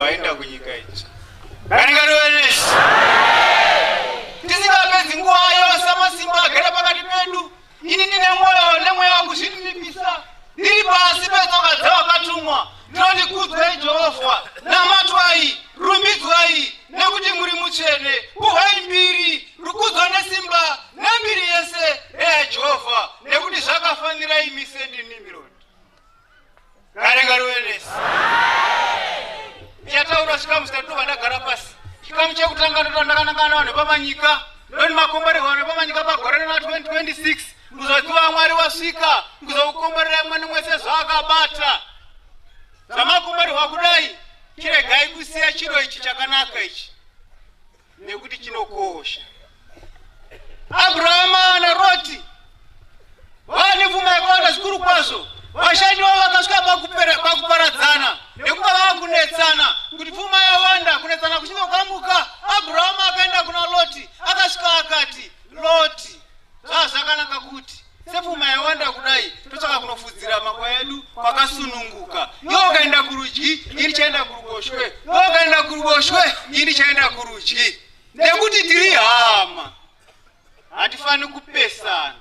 waenda kunyika ichi kanigari wenesi tisingapedzi nguwa yose amasimba agere pakati pedu. Ini ndine mwoyo wangu zvinipisa ndiri pasi petsoka dzavakatumwa. Ndinoti kudzai Jehovha namatwai rumbidzwai nekuti muri mutsvene. Puhai mbiri rukudzwa nesimba nembiri yese yaJehovha nekuti zvakafanira imi sendinimironi. Kanigari wenesi chataura chikamu chitatu vandagara pasi. Chikamu chekutanga ndotandakanangana vanhu pamanyika ndoni makomborerwa vanhu pamanyika pagore rina 2026 kuzodziwa Mwari wasvika kuzokukomborera mwe nemwese zvaakabata. Zvamakomborerwa kudai chiregai kusiya chiro ichi chakanaka ichi nekuti chinokosha. Abhurahama naRoti vane pfuma yakawanda zvikuru kwazvo. Vashandi vavo vakasvika pakuparadzana nekuva vakunetsana kuti pfuma yawanda kunetsana kuchingokamuka. Abhurahama akaenda kuna Loti akasvika akati, Loti, zvakanaka kuti sepfuma yawanda kudai totsvaka kunofudzira makwa edu kwakasununguka. Iwo ukaenda kurudyi ini ndichaenda kuruboshwe, iwo ukaenda kuruboshwe ini ndichaenda kurudyi nekuti tiri hama, hatifani kupesana.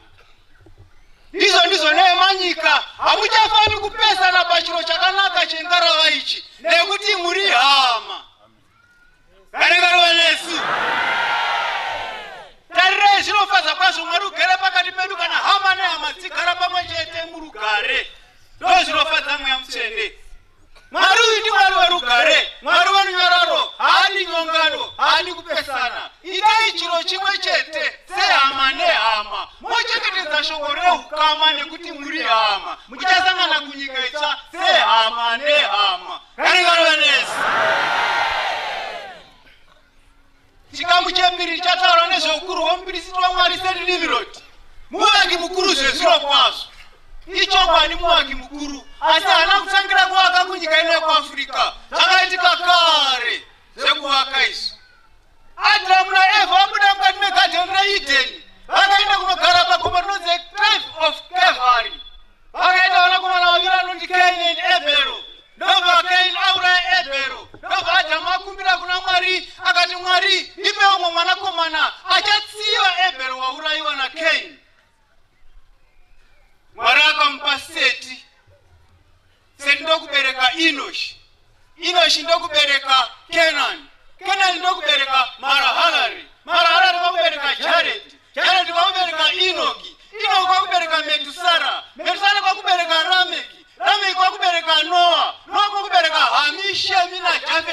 Ndizvo nemanyika hamuchafani kupesana pachiro chakanaka chengarava ichi nekuti muri hama. Kanigari wenesi tarirai zvinofadza kwazvo Mwari ugere pakati pedu kana hama nehama dzigara pamwe chete murugare. Ndo zvinofadza Mweya Mutsvene. Mwari uyu ndi Mwari werugare, Mwari werunyararo, haadi nyongano, haadi kupesana. Itai chiro chimwe chete sehama nehama, mochengetedza shoko reukama nekuti muri hama, muchasangana kunyika itsva sehama nehama. Kanigari wenesi chikamu chembiri chataura nezveukuru hwomupirisiti waMwari sendinimiroti. Muvaki mukuru zvezviro kwazvo. Ichokwadi muvaki mukuru, asi haana kutsangira kuvaka kunyika ino yekuAfrica. Zvakaitika kare zvekuvaka izvi. Adhamu naEvha vabuda mukati megadheni reEdheni vakaenda kunogara pagomo rinonzi Cliff of Calvary. Vakaita vanakomana vaviri vanonzi Kaini naEbhero. Ndobva Kaini auraya Ebhero. Ndobva Adhamu akumbira kuna Mwari akati, Mwari ipe umwe mwanakomana achatsiva Ebhero waurayiwa naKaini. Mwari akamupa Seti. Seti ndokubereka Enoshi. Enoshi ndokubereka Kenani. Kenani ndokubereka Mahalaleli. Mahalaleli kwakubereka Jaredi. Jaredi kwakubereka Enoki. Enoki kwakubereka Metusara. Metusara kwakubereka Rameki. Rameki kwakubereka Noa. Noa kwakubereka Hami, Shemi naJafeti.